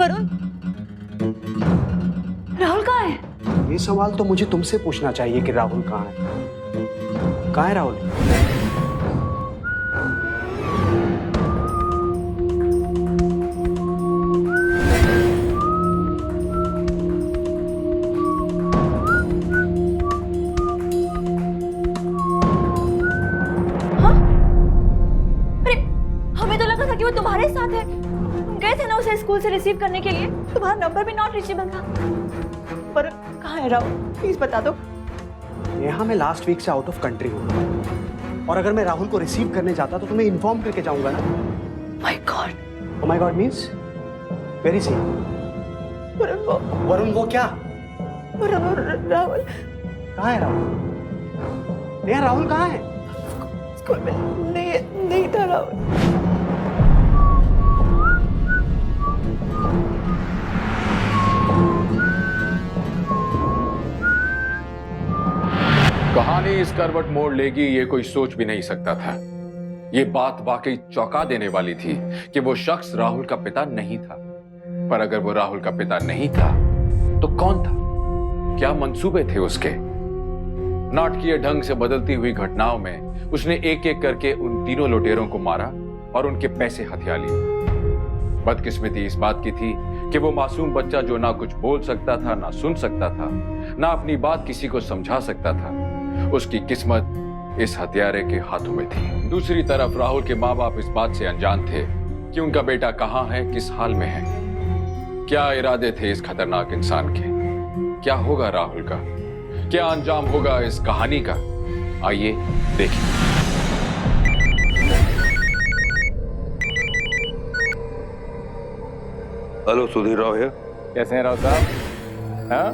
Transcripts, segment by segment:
वरुण, राहुल कहाँ है? ये सवाल तो मुझे तुमसे पूछना चाहिए कि राहुल कहाँ है। कहाँ है राहुल? हाँ? अरे हमें तो लगा था कि वो तुम्हारे साथ है। तुम गए थे ना उसे स्कूल से रिसीव करने के लिए। तुम्हारा नंबर भी नॉट रीचेबल था। पर कहाँ है राहुल? प्लीज बता दो। यहाँ मैं लास्ट वीक से आउट ऑफ कंट्री हूँ, और अगर मैं राहुल को रिसीव करने जाता तो तुम्हें इन्फॉर्म करके जाऊंगा ना। My God. Oh my God means? Where is he? Varun वो क्या? राहुल कहाँ है राहुल? नेहा राहुल कहाँ है? स्कूल में नहीं था राहुल। कहानी इस करवट मोड़ लेगी ये कोई सोच भी नहीं सकता था। ये बात वाकई चौंका देने वाली थी कि वो शख्स राहुल का पिता नहीं था। पर अगर वो राहुल का पिता नहीं था तो कौन था? क्या मंसूबे थे उसके? नाटकीय ढंग से बदलती हुई घटनाओं में उसने एक एक करके उन तीनों लुटेरों को मारा और उनके पैसे हथिया लिए। बदकिस्मती इस बात की थी कि वो मासूम बच्चा जो ना कुछ बोल सकता था, ना सुन सकता था, ना अपनी बात किसी को समझा सकता था, उसकी किस्मत इस हत्यारे के हाथों में थी। दूसरी तरफ राहुल के माँ बाप इस बात से अनजान थे कि उनका बेटा कहाँ है, किस हाल में है। क्या इरादे थे इस खतरनाक इंसान के? क्या होगा राहुल का? क्या अंजाम होगा इस कहानी का? आइए देखिए। हेलो, सुधीर राव है। कैसे हैं राव साहब? हाँ,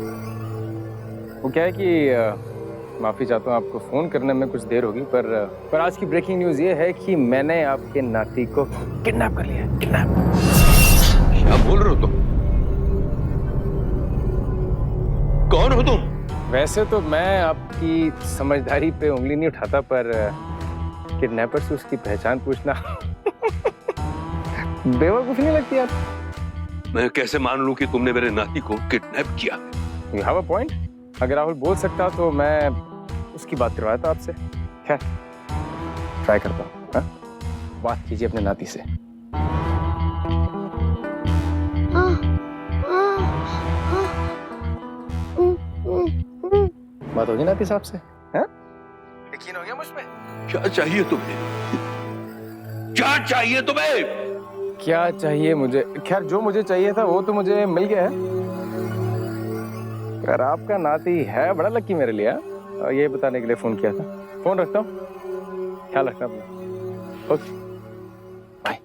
वो क्या है कि माफी चाहता हूँ, आपको फोन करने में कुछ देर होगी, पर आज की ब्रेकिंग न्यूज ये है कि मैंने आपके नाती को किडनैप कर लिया है। किडनैप? क्या बोल रहे हो तुम? कौन हो तुम? वैसे तो मैं आपकी समझदारी पे उंगली नहीं उठाता, पर किडनैपर से उसकी पहचान पूछना बेवकूफी नहीं लगती आप? मैं कैसे मान लूं कि तुमने मेरे नाती को किडनैप किया? You have a point. अगर राहुल बोल सकता तो मैं उसकी बात करवाता आपसे। खैर, ट्राई करता हूँ। हाँ? बात कीजिए अपने नाती से। बात होगी नाती साहब से? हाँ? यकीन हो गया मुझ पे? क्या चाहिए तुम्हें? क्या चाहिए तुम्हें? क्या चाहिए मुझे? खैर, जो मुझे चाहिए था वो तो मुझे मिल गया है। यार, आपका नाती है बड़ा लकी मेरे लिए। ये बताने के लिए फोन किया था। फोन रखता हूँ, ख्याल रखना अपना। Okay, bye.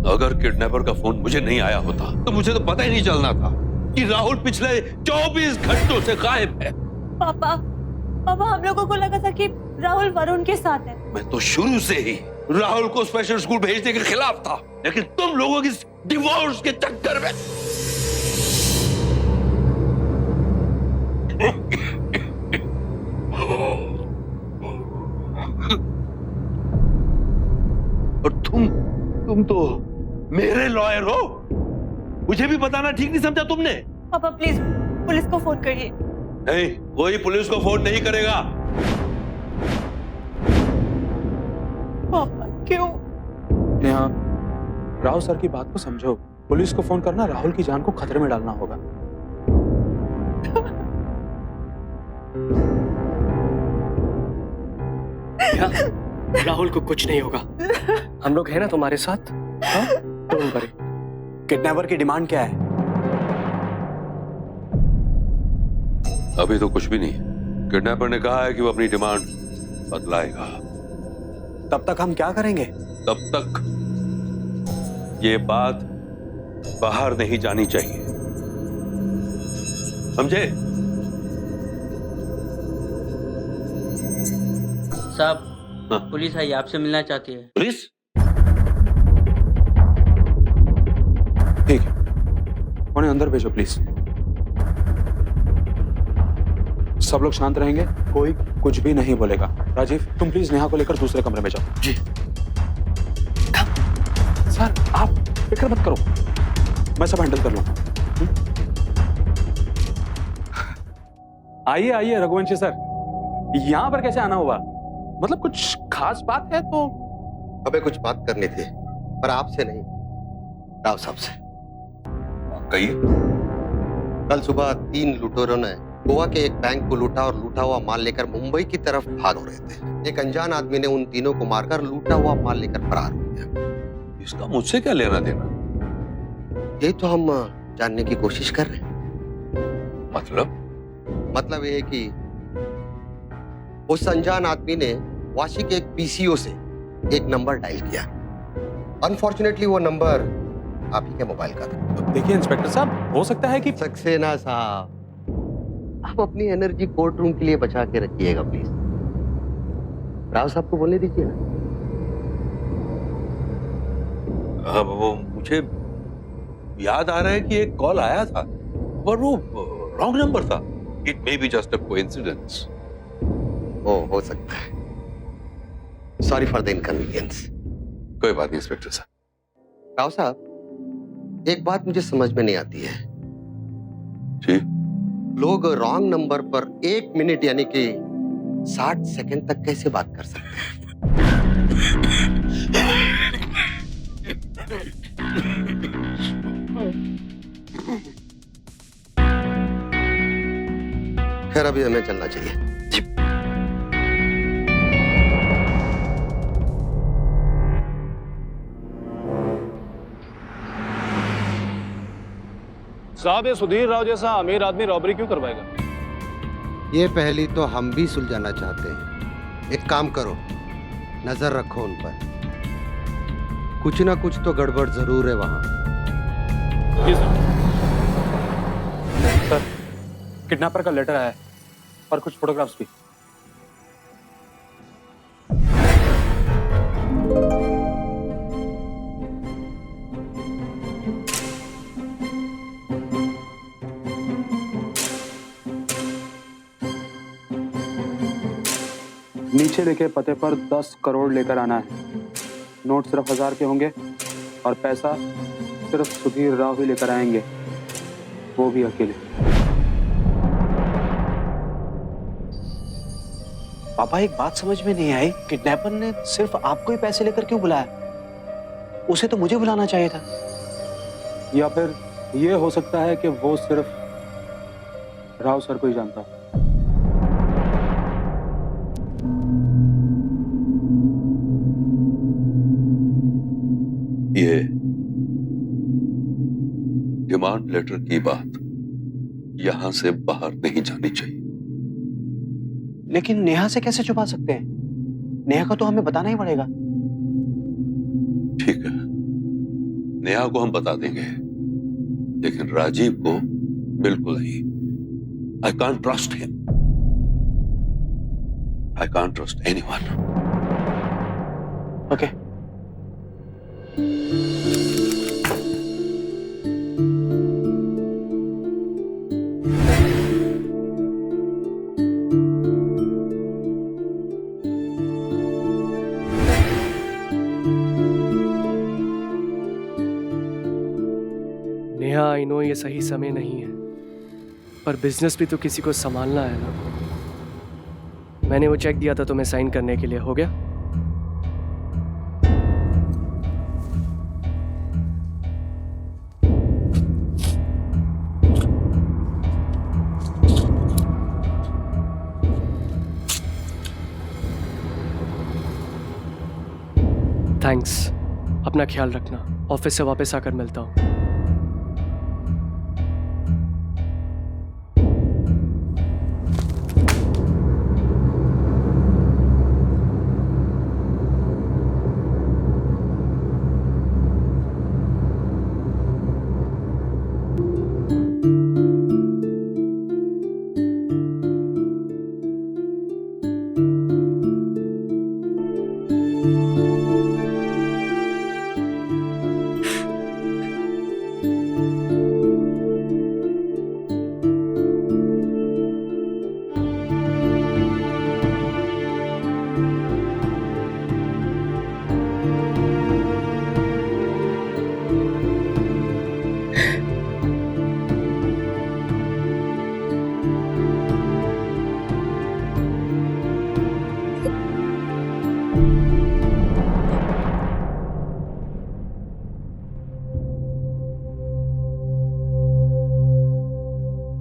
अगर किडनैपर का फोन मुझे नहीं आया होता तो मुझे तो पता ही नहीं चलना था कि राहुल पिछले 24 घंटों से गायब है। पापा, हम लोगों को लगा था कि राहुल वरुण के साथ है। मैं तो शुरू से ही राहुल को स्पेशल स्कूल भेजने के खिलाफ था, लेकिन तुम लोगों की डिवोर्स के चक्कर में और तुम तो मेरे लॉयर हो, मुझे भी बताना ठीक नहीं समझा तुमने? पापा प्लीज पुलिस को फोन करिए। नहीं, कोई पुलिस को फोन नहीं करेगा। पापा क्यों? नेहा, राहुल सर की बात को समझो। पुलिस को फोन करना राहुल की जान को खतरे में डालना होगा। राहुल को कुछ नहीं होगा, हम लोग हैं ना तुम्हारे साथ। तुम करे। किडनैपर की डिमांड क्या है? अभी तो कुछ भी नहीं। किडनैपर ने कहा है कि वो अपनी डिमांड बदलाएगा। तब तक हम क्या करेंगे? तब तक ये बात बाहर नहीं जानी चाहिए, समझे? साहब, पुलिस आई, आपसे मिलना चाहती है। पुलिस? ठीक है, उन्हें अंदर भेजो प्लीज। सब लोग शांत रहेंगे, कोई कुछ भी नहीं बोलेगा। राजीव, तुम प्लीज नेहा को लेकर दूसरे कमरे में जाओ। जी सर, आप फिक्र मत करो, मैं सब हैंडल कर लूंगा। आइए आइए रघुवंशी सर, यहां पर कैसे आना हुआ? मतलब कुछ खास बात है तो? हमें कुछ बात करनी थी, पर आपसे नहीं, राव साहब से। कहिए। कल सुबह 3 लुटेरों ने गोवा के एक बैंक को लूटा और लूटा हुआ माल लेकर मुंबई की तरफ भाग रहे थे। एक अनजान आदमी ने उन तीनों को मारकर लूटा हुआ माल लेकर फरार हो गया। इसका मुझसे क्या लेना देना? ये तो हम जानने की कोशिश कर रहे हैं। मतलब ये है कि उस अनजान आदमी ने वाशी के एक पीसीओ से एक नंबर डायल किया। अनफॉर्चुनेटली वो नंबर आप ही के मोबाइल का था। देखिए इंस्पेक्टर साहब, हो सकता है कि सक्सेना साहब, आप अपनी एनर्जी कोर्ट रूम के लिए बचा के रखिएगा प्लीज। राव साहब को बोलने दीजिए ना। अब वो मुझे याद आ रहा है कि एक कॉल आया था, पर वो रॉन्ग नंबर था। It may be just a coincidence. हो सकता है। Sorry for the inconvenience. कोई बात नहीं इंस्पेक्टर साहब। राव साहब, एक बात मुझे समझ में नहीं आती है। जी? लोग रॉन्ग नंबर पर 1 मिनट यानी कि 60 सेकंड तक कैसे बात कर सकते हैं? खैर, अभी हमें चलना चाहिए। साहब, ये सुधीर राव जैसा अमीर आदमी रॉबरी क्यों करवाएगा? ये पहली तो हम भी सुलझाना चाहते हैं। एक काम करो, नजर रखो उन पर। कुछ ना कुछ तो गड़बड़ जरूर है वहां। जी सर। किडनैपर का लेटर आया है और कुछ फोटोग्राफ्स भी। नीचे लिखे पते पर 10 करोड़ लेकर आना है। नोट सिर्फ 1000 के होंगे और पैसा सिर्फ सुधीर राव ही लेकर आएंगे, वो भी अकेले। पापा, एक बात समझ में नहीं आई, किडनैपर ने सिर्फ आपको ही पैसे लेकर क्यों बुलाया? उसे तो मुझे बुलाना चाहिए था। या फिर ये हो सकता है कि वो सिर्फ राव सर को ही जानता। ये डिमांड लेटर की बात यहां से बाहर नहीं जानी चाहिए। लेकिन नेहा से कैसे छुपा सकते हैं? नेहा को तो हमें बताना ही पड़ेगा। ठीक है, नेहा को हम बता देंगे, लेकिन राजीव को बिल्कुल नहीं। I can't trust him. I can't trust anyone. Okay. Neha, I know ये सही समय नहीं है, पर बिजनेस भी तो किसी को संभालना है ना। मैंने वो चेक दिया था तुम्हें साइन करने के लिए, हो गया? थैंक्स। अपना ख्याल रखना। ऑफिस से वापस आकर मिलता हूँ।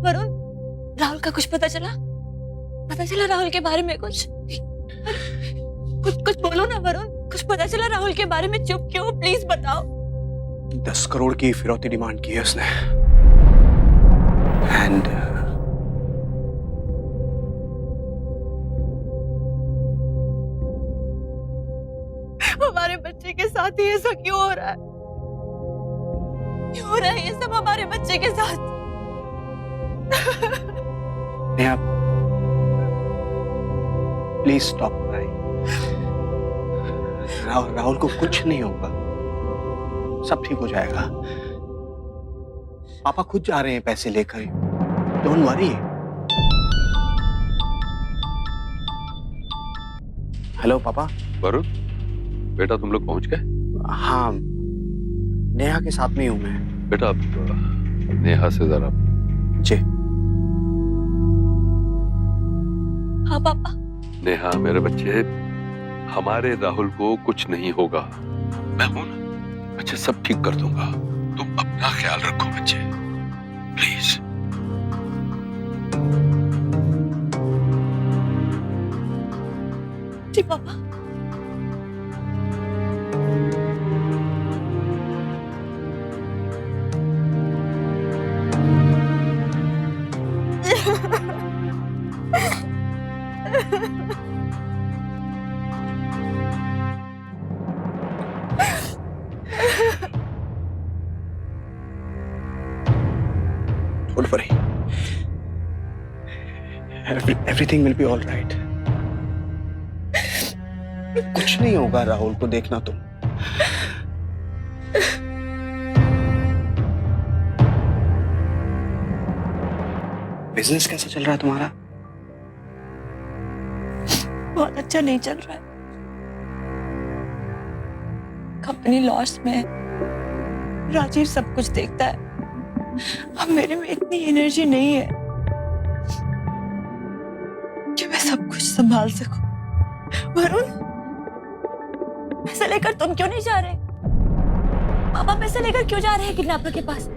वरुण, राहुल का कुछ पता चला? पता चला राहुल के बारे में कुछ? कुछ बोलो ना वरुण, कुछ पता चला राहुल के बारे में? चुप क्यों? प्लीज बताओ। 10 करोड़ की फिरौती डिमांड की है उसने। एंड हमारे बच्चे के साथ ही ऐसा क्यों हो रहा है? क्यों हो रहा है ये सब हमारे बच्चे के साथ? Neha, please stop crying. Rahul को कुछ नहीं होगा, सब ठीक हो जाएगा। पापा खुद जा रहे हैं पैसे लेकर, डोंट वरी। हेलो पापा। वरुण, बेटा तुम लोग पहुंच गए? हाँ, नेहा के साथ में ही हूं मैं। बेटा नेहा से जरा। जी। हाँ पापा। नेहा मेरे बच्चे, हमारे राहुल को कुछ नहीं होगा। मैं हूं ना, अच्छा सब ठीक कर दूंगा। तुम अपना ख्याल रखो बच्चे, प्लीज। जी पापा। Don't worry. Everything will be all right. कुछ नहीं होगा राहुल को, देखना तुम। बिजनेस कैसा चल रहा है तुम्हारा? बहुत अच्छा नहीं चल रहा है। कंपनी लॉस में है। राजीव सब कुछ देखता है। अब मेरे में इतनी एनर्जी नहीं है कि मैं सब कुछ संभाल सकूं। वरुण, पैसे लेकर तुम क्यों नहीं जा रहे? पापा पैसे लेकर क्यों जा रहे हैं किडनैपर के पास?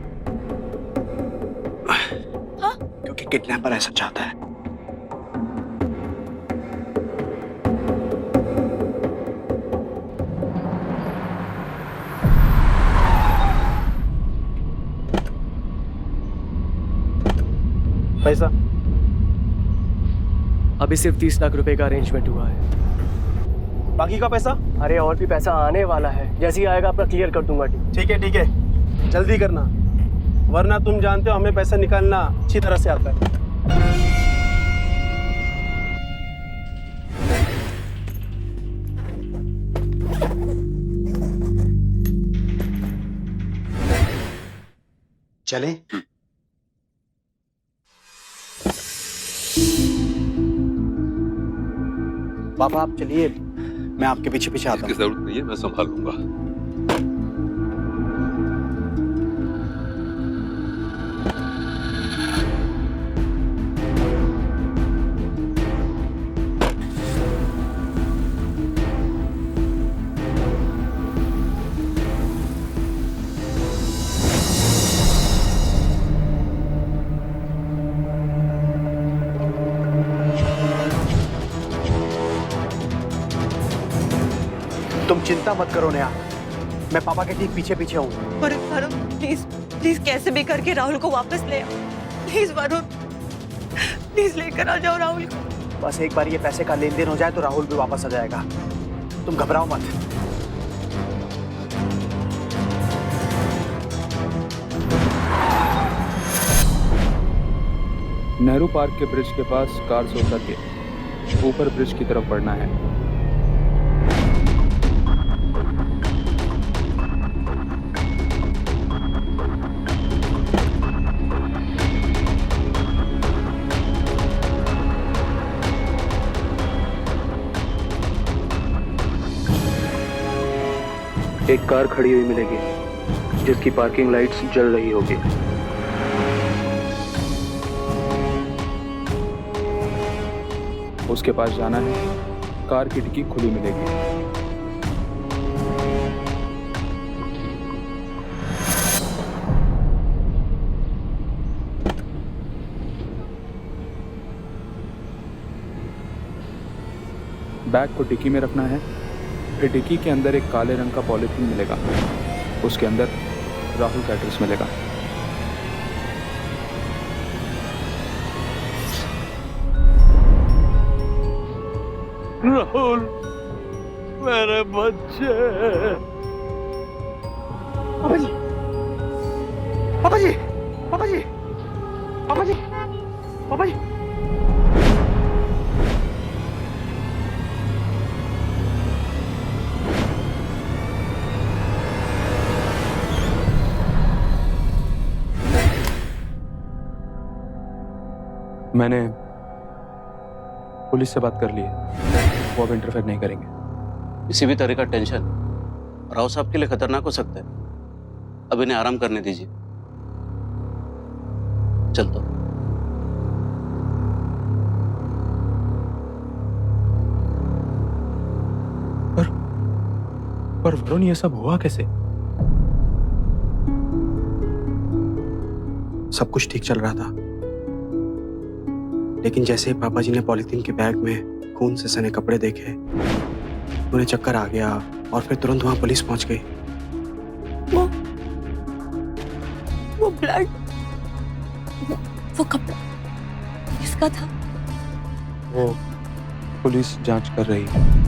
हाँ? क्योंकि किडनैपर ऐसा चाहता है। पैसा अभी सिर्फ 30 लाख रुपए का अरेंजमेंट हुआ है। बाकी का पैसा? अरे और भी पैसा आने वाला है, जैसे ही आएगा अपना क्लियर कर दूंगा। ठीक है, जल्दी करना, वरना तुम जानते हो हमें पैसा निकालना अच्छी तरह से आता है। चलें? पापा आप चलिए, मैं आपके पीछे पीछे आता हूँ। इसकी जरूरत नहीं है, मैं संभाल लूंगा। तुम चिंता मत करो नेहा, मैं पापा के ठीक पीछे पीछे हूँ। वरुण प्लीज प्लीज कैसे भी करके राहुल को वापस ले आओ। प्लीज वरुण, प्लीज लेकर आ जाओ राहुल को। बस एक बार ये पैसे का लेन देन हो जाए तो राहुल भी वापस आ जाएगा। तुम घबराओ मत। नेहरू पार्क के ब्रिज के पास कार से उतर के ऊपर ब्रिज की तरफ बढ़ना है। एक कार खड़ी हुई मिलेगी जिसकी पार्किंग लाइट्स जल रही होगी। उसके पास जाना है, कार की डिक्की खुली मिलेगी। बैग को डिक्की में रखना है, फिर डिक्की के अंदर एक काले रंग का पॉलीथीन मिलेगा, उसके अंदर राहुल का एड्रेस मिलेगा। राहुल, मेरे बच्चे। पापा जी, पापा जी, पापा जी, पापा जी, पापा जी। मैंने पुलिस से बात कर ली है, वो अब इंटरफेयर नहीं करेंगे। किसी भी तरह का टेंशन राव साहब के लिए खतरनाक हो सकता है। अब इन्हें आराम करने दीजिए। चलता हूं। पर वरुण, ये सब हुआ कैसे? सब कुछ ठीक चल रहा था, लेकिन जैसे ही पापा जी ने पॉलीथीन के बैग में खून से सने कपड़े देखे, उन्हें चक्कर आ गया और फिर तुरंत वहां पुलिस पहुंच गई। वो ब्लड, वो कपड़ा किसका था? वो पुलिस जांच कर रही है।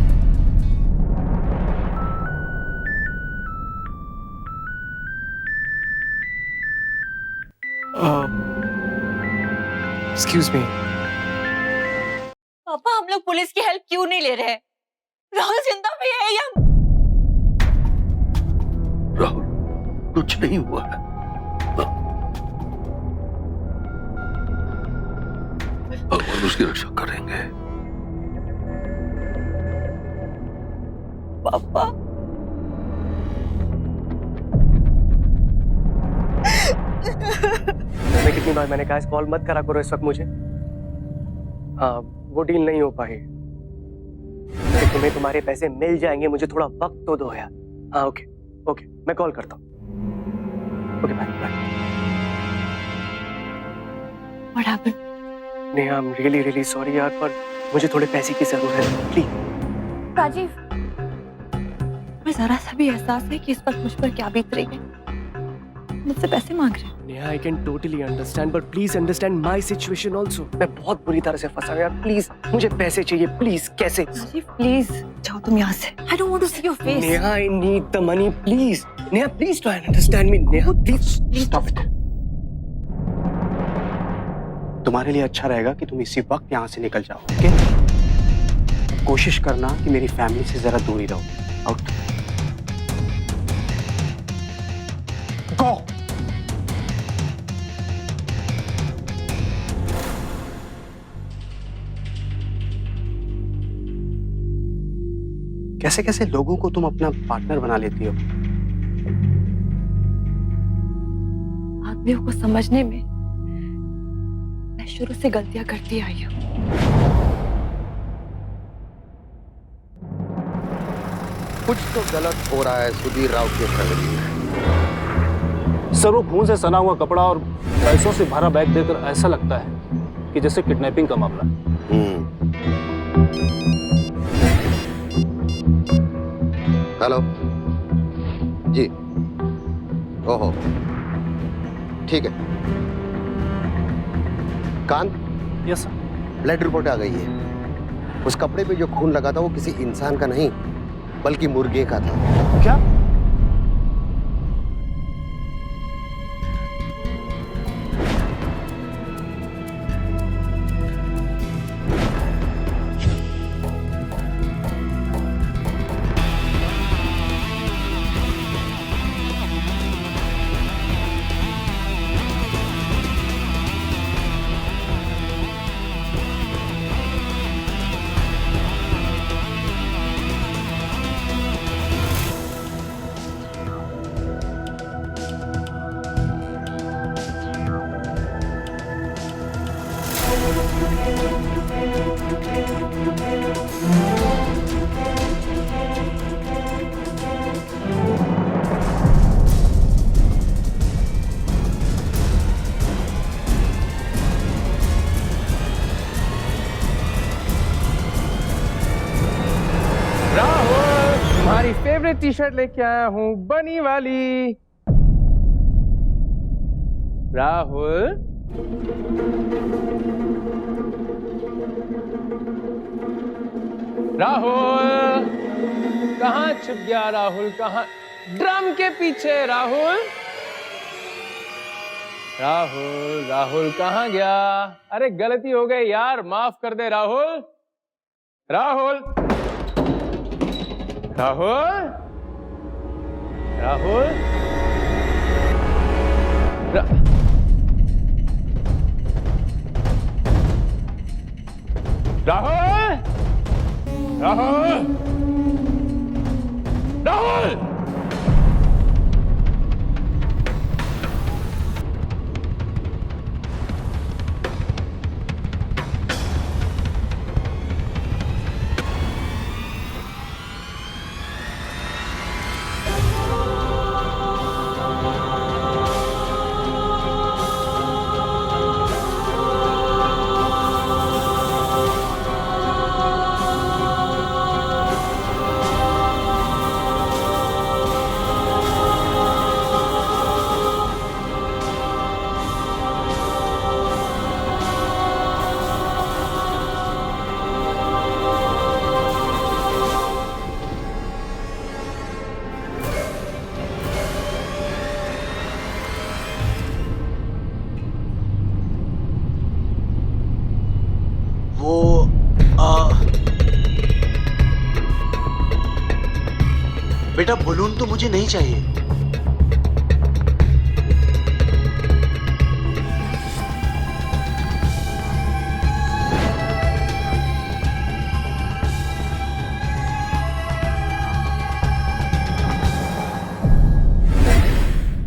Excuse me. पापा, हम लोग पुलिस की हेल्प क्यों नहीं ले रहे? राहुल जिंदा भी है या? राहुल, कुछ नहीं हुआ है। भगवान उसकी रक्षा करेंगे। पापा, मैं कितनी बार मैंने कहा इस कॉल मत करा करो इस वक्त मुझे। हाँ, वो डील नहीं हो पाई, कि तुम्हें तुम्हारे पैसे मिल जाएंगे, मुझे थोड़ा वक्त तो दो यार। हाँ, ओके ओके, मैं कॉल करता हूँ। Okay, bye bye. What happened? Neha, I'm really really sorry यार, पर मुझे थोड़े पैसे की जरूरत है, प्लीज। राजीव, मैं जरा सा भी एहसास है कि इस वक्त मुझ पर क्या बीत रही है। मुझसे पैसे मांग रहे हैं। Neha, I can totally understand, but please understand my situation also. मैं बहुत बुरी तरह से फंसा हूं यार, प्लीज मुझे पैसे चाहिए, प्लीज। कैसे? राजीव, प्लीज जाओ तुम यहाँ से। I don't want to see your face. Neha, I need the money, please. Neha, please try and understand me. Neha, please stop it. तुम्हारे लिए अच्छा रहेगा कि तुम इसी वक्त यहाँ से निकल जाओ, ओके? कोशिश करना कि मेरी फैमिली से जरा दूरी रहो। आउट। गो। कैसे कैसे लोगों को तुम अपना पार्टनर बना लेती हो? आदमियों को समझने में मैं शुरू से गलतियां करती आई हूँ। कुछ तो गलत हो रहा है सुधीर राव के फैमिली में। सर, वो खून से सना हुआ कपड़ा और पैसों से भरा बैग देखकर ऐसा लगता है कि जैसे किडनैपिंग का मामला है। हेलो जी। ओहो, ठीक है। Kant, yes sir. Blood report आ गई है। उस कपड़े पे जो खून लगा था वो किसी इंसान का नहीं बल्कि मुर्गे का था। क्या? तुम्हारी फेवरेट टी शर्ट लेके आया हूं, बनी वाली। राहुल, राहुल, कहाँ छुप गया राहुल? कहाँ? ड्रम के पीछे राहुल। राहुल, राहुल कहाँ गया? अरे गलती हो गई यार, माफ कर दे राहुल। राहुल, राहुल, राहुल, राहुल, राहुल, राहुल। बेटा बलून तो मुझे नहीं चाहिए।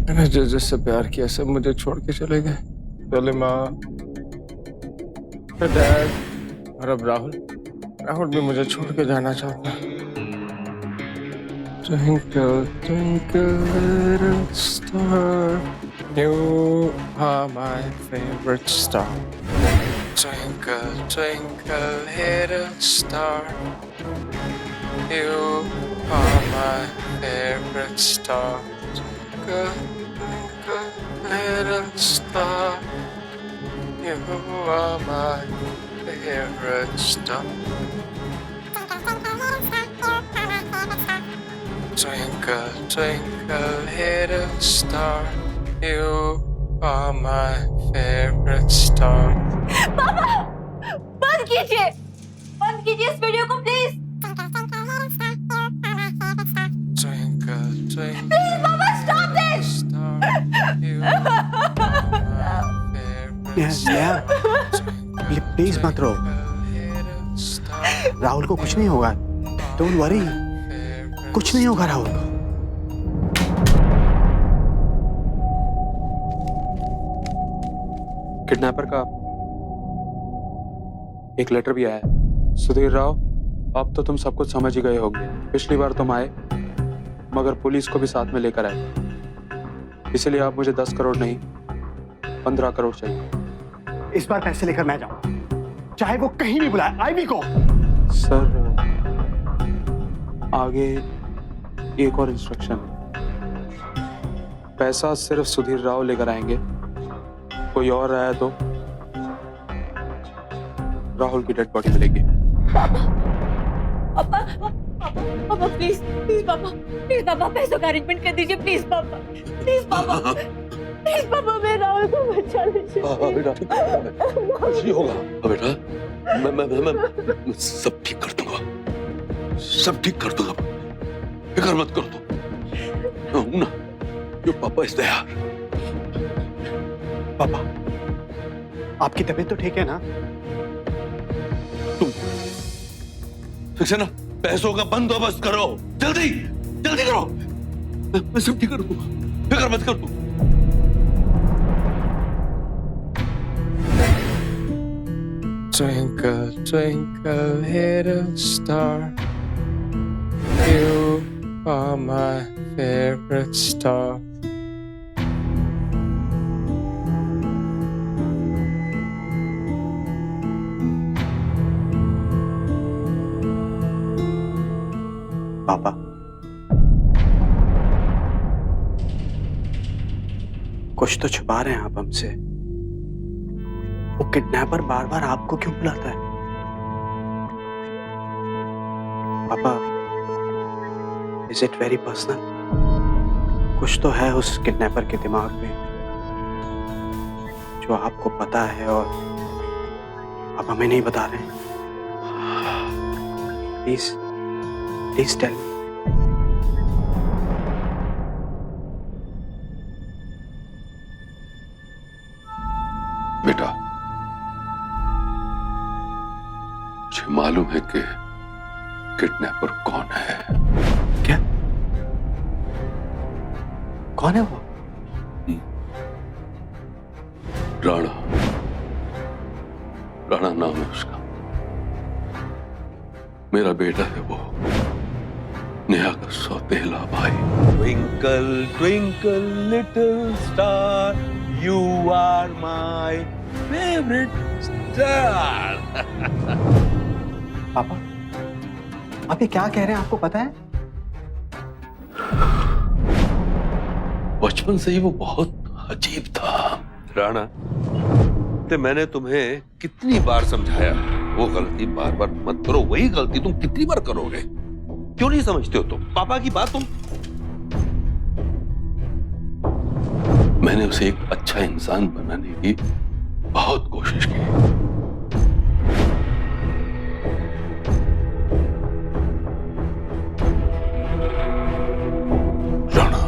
मैंने जिससे प्यार किया सब मुझे छोड़ के चले गए। पहले माँ, फिर डैड, और अब राहुल। राहुल भी मुझे छोड़ के जाना चाहता है। Twinkle, twinkle, little star, you are my favorite star. Twinkle, twinkle, little star, you are my favorite star. Twinkle, twinkle, little star, you are my favorite star. Twinkle, twinkle, little star, you are my favorite star. पापा, बंद कीजिए इस video को please. Twinkle, twinkle, please पापा, stop this. star, you are my favorite star. Please मत रो। राहुल को कुछ नहीं होगा। डोंट वरी, कुछ नहीं होगा राहुल को। किडनैपर का एक लेटर भी आया है। सुधीर राव, अब तो तुम सब कुछ समझ ही गए होगे। पिछली बार तुम आए मगर पुलिस को भी साथ में लेकर आए, इसलिए आप मुझे 10 करोड़ नहीं 15 करोड़ चाहिए। इस बार पैसे लेकर मैं जाऊं, चाहे वो कहीं भी बुलाए, आईवी को। सर आगे एक और इंस्ट्रक्शन है। पैसा सिर्फ सुधीर राव लेकर आएंगे, कोई और आया तो राहुल की डेड बॉडी मिलेगी। पापा, पापा प्लीज पापा पैसों का अरेंजमेंट कर दीजिए प्लीज पापा, प्लीज पापा मैं राहुल को बचा लीजिए। बेटा कुछ नहीं होगा बेटा, मैं सब ठीक कर दूंगा, सब ठीक कर दूंगा, फिक्र मत करो तुम। हूं ना, योर पापा इज देयर। पापा, आपकी तबीयत तो ठीक है ना? तुम ठीक है ना? पैसों का बंदोबस्त करो, जल्दी जल्दी करो, मैं सब ठीक कर दूंगा, फिक्र मत करो तुम। Twinkle, twinkle, little star, you are my favorite star. पापा, कुछ तो छुपा रहे हैं आप हमसे। वो किडनैपर बार बार आपको क्यों बुलाता है? पापा, इज इट वेरी पर्सनल? कुछ तो है उस किडनैपर के दिमाग में जो आपको पता है और आप हमें नहीं बता रहे हैं। Please please tell me. बेटा, मुझे मालूम है कि किडनैपर कौन है। क्या? कौन है वो? राणा। राणा नाम है उसका। मेरा बेटा है वो, नेहा का सौतेला भाई। Twinkle twinkle little star, you are my favourite star. पापा, आप ये क्या कह रहे हैं? आपको पता है? बचपन से ही वो बहुत अजीब था। राणा, तो मैंने तुम्हें कितनी बार समझाया वो गलती बार बार मत करो। वही गलती तुम कितनी बार करोगे? क्यों नहीं समझते हो तुम पापा की बात? तुम मैंने उसे एक अच्छा इंसान बनाने की बहुत कोशिश की। Rana,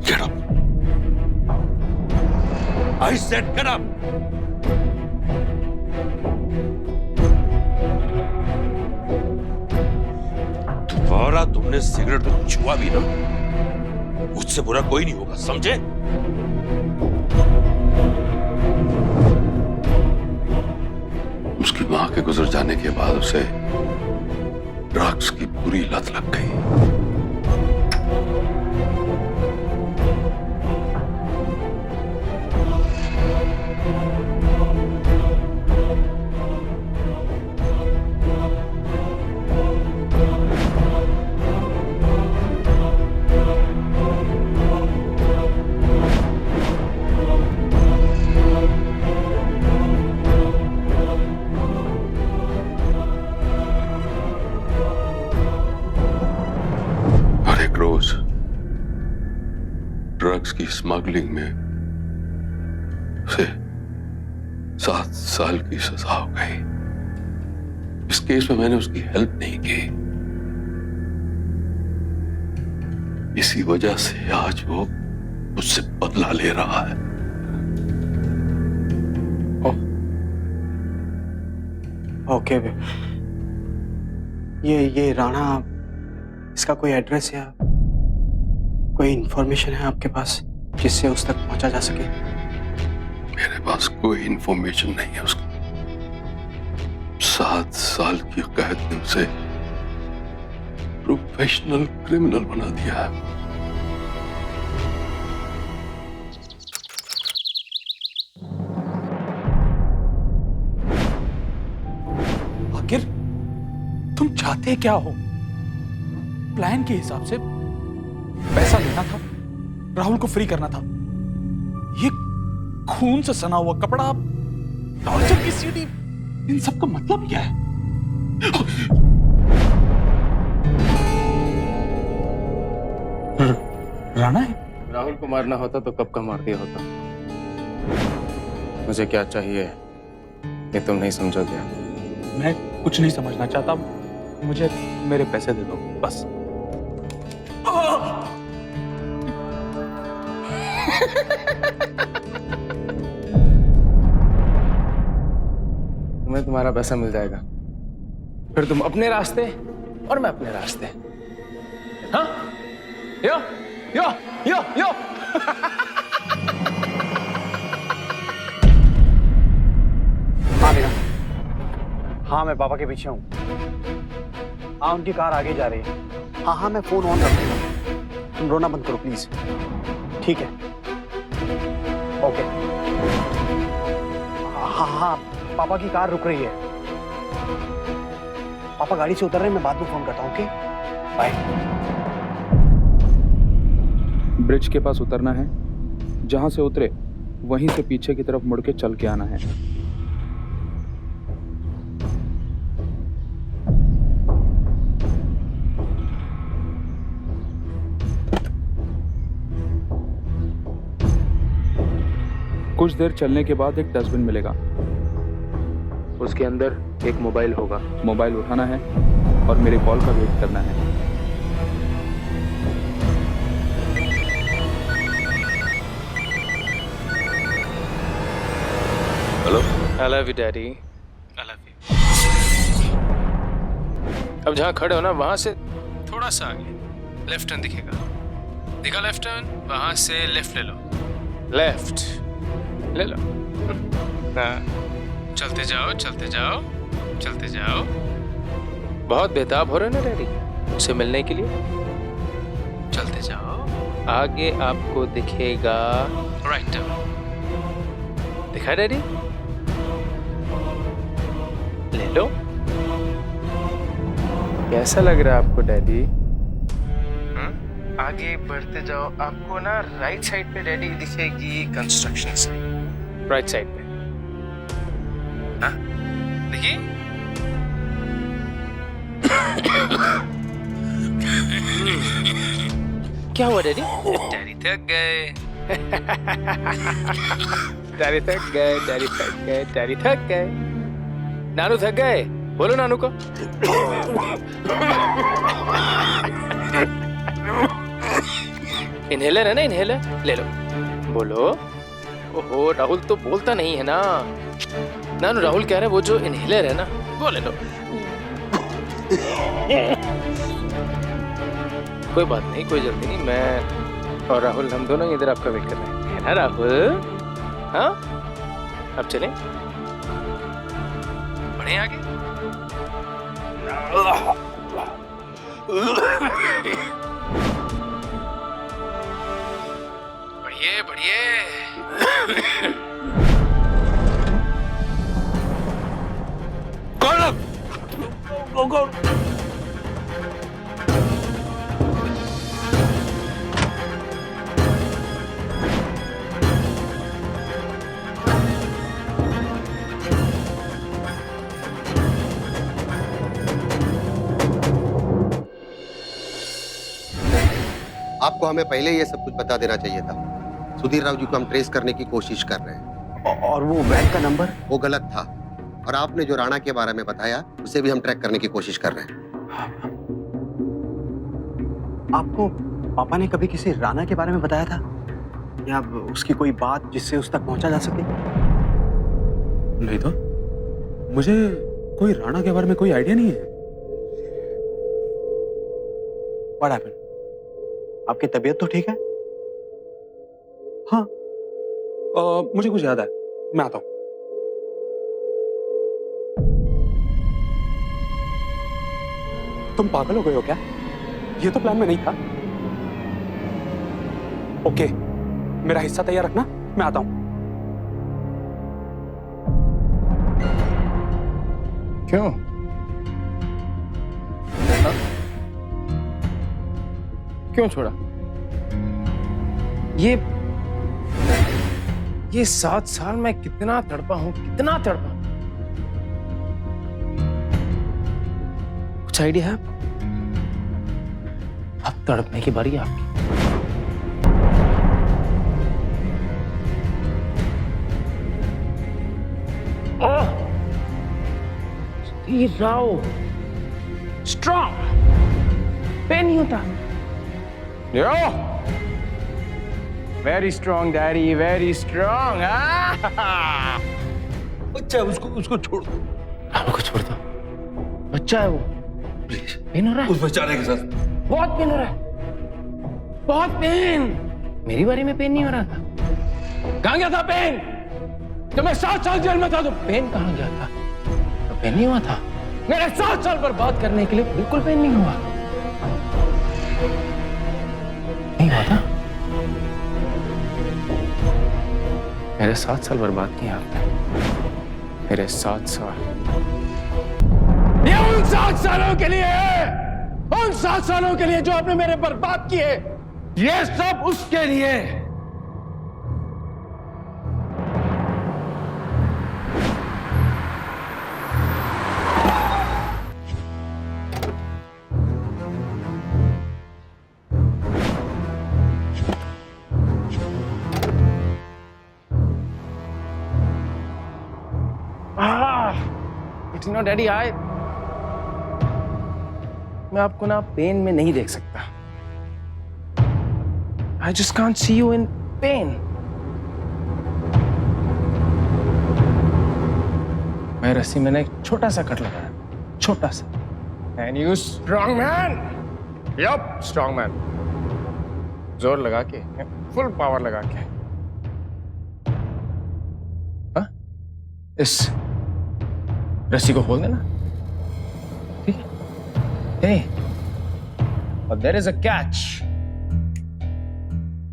get up. I said get up. तुम्हारा तुमने सिगरेट को छुआ भी ना, मुझसे बुरा कोई नहीं होगा, समझे? उसकी मां के गुजर जाने के बाद उसे ड्रग्स की बुरी लत लग गई। रोज ड्रग्स की स्मगलिंग में उसे 7 साल की सजा हो गई। इस केस में मैंने उसकी हेल्प नहीं की। इसी वजह से आज वो मुझसे बदला ले रहा है। ओके, ये राणा, इसका कोई एड्रेस या कोई इंफॉर्मेशन है आपके पास जिससे उस तक पहुंचा जा सके? मेरे पास कोई इंफॉर्मेशन नहीं है उसकी। 7 साल की कैद ने उसे प्रोफेशनल क्रिमिनल बना दिया है। आखिर तुम चाहते क्या हो? प्लान के हिसाब से पैसा लेना था, राहुल को फ्री करना था। ये खून से सना हुआ कपड़ा, टॉर्चर की सीडी, इन सब का मतलब क्या है? राणा है? राहुल को मारना होता तो कब का मार दिया होता। मुझे क्या चाहिए ये तुम नहीं समझोगे। मैं कुछ नहीं समझना चाहता, मुझे मेरे पैसे दे दो बस। तुम्हें तुम्हारा पैसा मिल जाएगा, फिर तुम अपने रास्ते और मैं अपने रास्ते। हाँ? यो यो यो यो। हाँ बेटा, हाँ मैं पापा के पीछे हूँ। हाँ, उनकी कार आगे जा रही है। हाँ मैं फोन ऑन रखूंगा। तुम रोना बंद करो प्लीज। ठीक है, ओके। हाँ, पापा की कार रुक रही है। पापा गाड़ी से उतर रहे हैं, मैं बाद में फोन करता हूँ। Okay, bye. ब्रिज के पास उतरना है, जहां से उतरे वहीं से पीछे की तरफ मुड़ के चल के आना है। कुछ देर चलने के बाद एक डस्टबिन मिलेगा, उसके अंदर एक मोबाइल होगा। मोबाइल उठाना है और मेरे कॉल का वेट करना है। Hello, I love you, Daddy. I love you. अब जहाँ खड़े हो ना, वहां से थोड़ा सा आगे लेफ्ट टर्न दिखेगा। दिखा लेफ्ट टर्न, वहां से लेफ्ट ले लो। लेफ्ट ले लो। हाँ, चलते जाओ, चलते जाओ, चलते जाओ। बहुत बेताब हो रहे ना डैडी मुझसे मिलने के लिए। चलते जाओ, आगे आपको दिखेगा राइट टर्न। दिखा डैडी? ले लो। कैसा लग रहा है आपको डैडी? आगे बढ़ते जाओ, आपको ना राइट साइड पे डैडी दिखेगी कंस्ट्रक्शन साइट। राइट साइड पे, हाँ देखिए। क्या हुआ डैडी? डैडी थक गए। डैडी थक गए, डैडी थक गए, डैडी थक गए। नानू थक गए, बोलो नानू को। इनहेलर है ना, इनहेलर ले लो। बोलो। ओहो, राहुल तो बोलता नहीं है ना। नानू राहुल कह रहा है वो जो इनहेलर है ना, वो ले लो। कोई बात नहीं, कोई जल्दी नहीं। मैं और राहुल हम दोनों इधर आपका वेट कर रहे हैं, है ना राहुल? हाँ, अब चलें? बढ़े आगे। बढ़िए बढ़िए। कौन? आपको हमें पहले ये सब कुछ बता देना चाहिए था। सुधीर राव जी को हम ट्रेस करने की कोशिश कर रहे हैं। और वो वैन का नंबर? वो गलत था, और आपने जो राणा के बारे में बताया उसे भी हम ट्रैक करने की कोशिश कर रहे हैं। आपको पापा ने कभी किसी राणा के बारे में बताया था, या उसकी कोई बात जिससे उस तक पहुंचा जा सके? नहीं तो मुझे कोई राणा के बारे में कोई आइडिया नहीं है। What happened? आपकी तबीयत तो ठीक है? हाँ, मुझे कुछ याद है, मैं आता हूं। तुम पागल हो गए हो क्या? ये तो प्लान में नहीं था। ओके, मेरा हिस्सा तैयार रखना, मैं आता हूं। क्यों? हाँ? क्यों छोड़ा? ये 7 साल में कितना तड़पा हूं, कितना तड़पा। कुछ आइडिया है? अब तड़पने की बारी है आपकी। सुधीर राव स्ट्रॉन्ग, पेन नहीं होता। Very strong daddy, very strong. अच्छा, उसको छोड़ दो। आपको छोड़ दो, बच्चा है वो। प्लीज, पेन हो रहा है उस बेचारे के साथ। बहुत पेन हो रहा है, बहुत पेन। मेरी बारी में पेन नहीं हो रहा था। कहाँ गया था पेन? जब मैं 7 साल जेल में था तो पेन कहाँ गया था? तो पेन नहीं हुआ था। मेरे 7 साल बर्बाद करने के लिए बिल्कुल पेन नहीं हुआ। नहीं हुआ था। मेरे 7 साल बर्बाद किए आपने। मेरे 7 साल। ये उन 7 सालों के लिए है, उन 7 सालों के लिए जो आपने मेरे बर्बाद किए। ये सब उसके लिए। डैडी आए, मैं आपको ना पेन में नहीं देख सकता। I just can't see you in pain. मैं रस्सी में ना एक छोटा सा कट लगाया, छोटा सा। And you strong man? Yup, strong man. जोर लगा के, फुल पावर लगा के। हाँ? इस रस्सी को खोल देना, ठीक है? Hey, but there is a catch.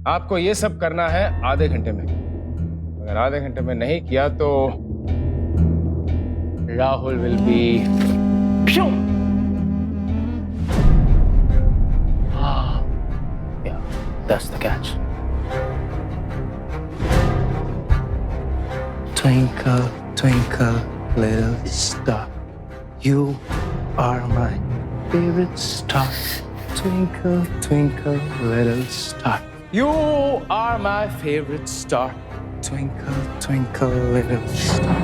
आपको ये सब करना है आधे घंटे में। अगर आधे घंटे में नहीं किया तो Rahul will be yeah, that's the catch. Twinkle, twinkle, little star, you are my favorite star. Twinkle, twinkle, little star. You are my favorite star. Twinkle, twinkle, little star.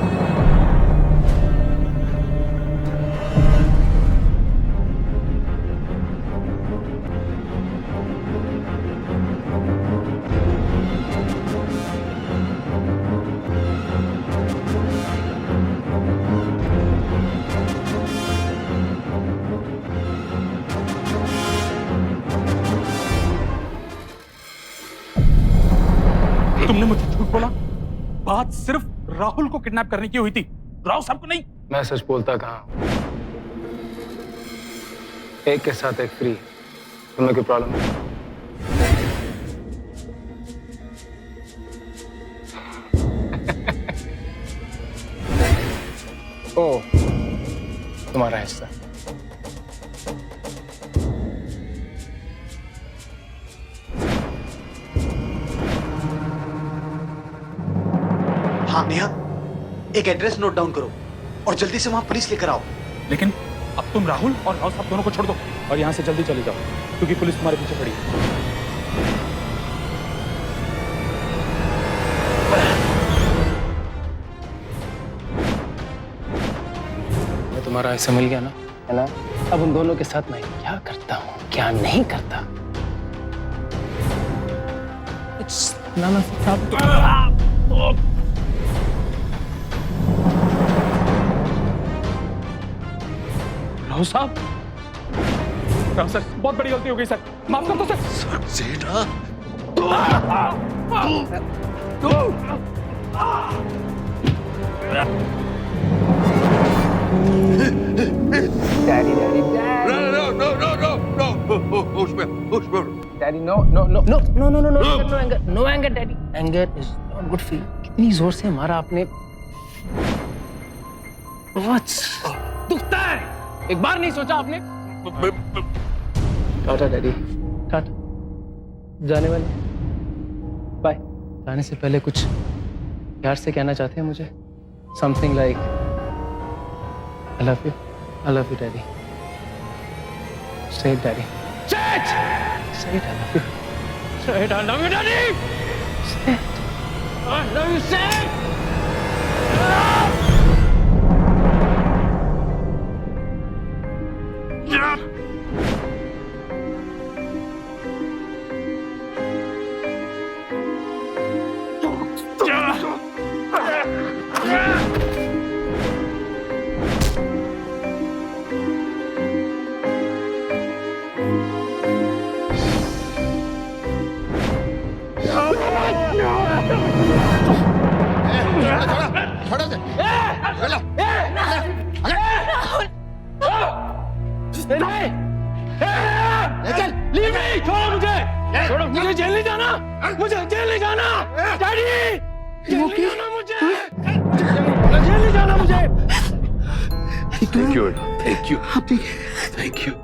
तुमने मुझे झूठ बोला। बात सिर्फ राहुल को किडनैप करने की हुई थी, राव साहब को नहीं। मैं सच बोलता कहाँ? एक के साथ एक फ्री। तुम्हें कोई प्रॉब्लम है? ओ, तुम्हारा हिस्सा। हाँ नेहा, एक एड्रेस नोट डाउन करो और जल्दी से वहां पुलिस लेकर आओ। लेकिन अब तुम राहुल और राव साहब दोनों को छोड़ दो और यहाँ से जल्दी चले जाओ, क्योंकि पुलिस तुम्हारे पीछे खड़ी है। मैं तुम्हारा हिस्सा मिल गया ना, है ना? अब उन दोनों के साथ मैं क्या करता हूँ, क्या नहीं करता, It's none of your problem. Rahul साहब, राहुल सर, बहुत बड़ी गलती हो गई सर, माफ कर दो sir. Saxena, Daddy, daddy, daddy. होश में। Daddy, no, no, no, no, no, no, no, no, no anger, no anger, Daddy. Anger is not good for you. कितनी जोर से मारा आपने। What? दुखता है। एक बार नहीं सोचा आपने? टाटा डैडी, टाटा। जाने वाले? बाय। जाने से पहले कुछ प्यार से कहना चाहते हैं मुझे? Something like I love you, daddy. Say it, daddy. Say it! Say it, I love you. Say it, I love you, daddy! Say it. I love you, say it! छोड़ो मुझे, जेल नहीं जाना, मुझे जेल नहीं जाना, daddy, jail नहीं जाना मुझे, जेल नहीं जाना मुझे। Thank you, thank you, thank you.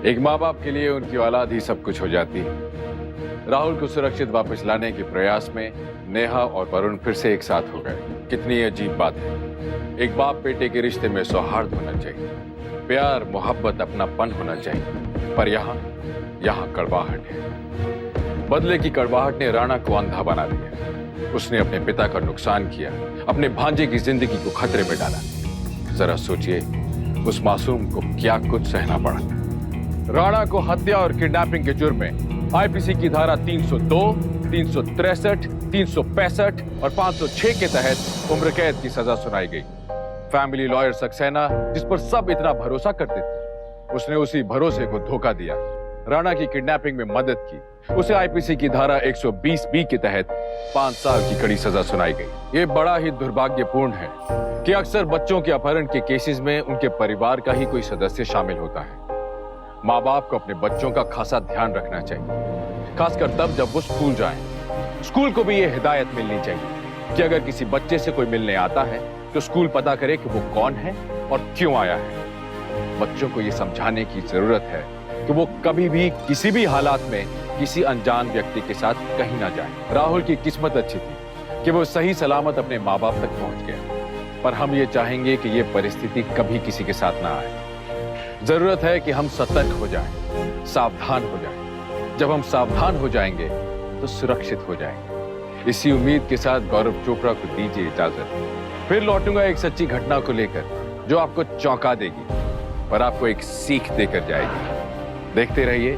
एक माँ बाप के लिए उनकी औलाद ही सब कुछ हो जाती है। राहुल को सुरक्षित वापस लाने के प्रयास में नेहा और वरुण फिर से एक साथ हो गए। कितनी अजीब बात है। एक बाप बेटे के रिश्ते में सौहार्द होना चाहिए, प्यार, मोहब्बत, अपनापन होना चाहिए, पर यहाँ कड़वाहट है। बदले की कड़वाहट ने राणा को अंधा बना दिया। उसने अपने पिता का नुकसान किया, अपने भांजे की जिंदगी को खतरे में डाला। जरा सोचिए उस मासूम को क्या कुछ सहना पड़ा। राणा को हत्या और किडनैपिंग के जुर्म में आईपीसी की धारा 302, 363, 365 और 506 के तहत उम्र कैद की सजा सुनाई गई। फैमिली लॉयर सक्सेना, जिस पर सब इतना भरोसा करते थे, उसने उसी भरोसे को धोखा दिया। राणा की किडनैपिंग में मदद की। उसे आईपीसी की धारा 120B के तहत 5 साल की कड़ी सजा सुनाई गई। ये बड़ा ही दुर्भाग्यपूर्ण है कि अक्सर बच्चों के अपहरण के केसेस में उनके परिवार का ही कोई सदस्य शामिल होता है। माँ बाप को अपने बच्चों का खासा ध्यान रखना चाहिए, खासकर तब जब वो स्कूल जाएं। स्कूल को भी ये हिदायत मिलनी चाहिए कि अगर किसी बच्चे से कोई मिलने आता है तो स्कूल पता करे कि वो कौन है और क्यों आया है। बच्चों को ये समझाने की जरूरत है कि वो कभी भी किसी भी हालात में किसी अनजान व्यक्ति के साथ कहीं ना जाए। राहुल की किस्मत अच्छी थी कि वो सही सलामत अपने माँ बाप तक पहुंच गया, पर हम ये चाहेंगे कि ये परिस्थिति कभी किसी के साथ ना आए। जरूरत है कि हम सतर्क हो जाएं, सावधान हो जाएं। जब हम सावधान हो जाएंगे तो सुरक्षित हो जाएंगे। इसी उम्मीद के साथ गौरव चोपड़ा को दीजिए इजाजत। फिर लौटूंगा एक सच्ची घटना को लेकर जो आपको चौंका देगी, पर आपको एक सीख देकर जाएगी। देखते रहिए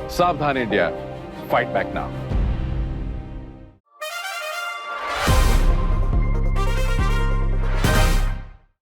सावधान इंडिया, फाइट बैक नाउ।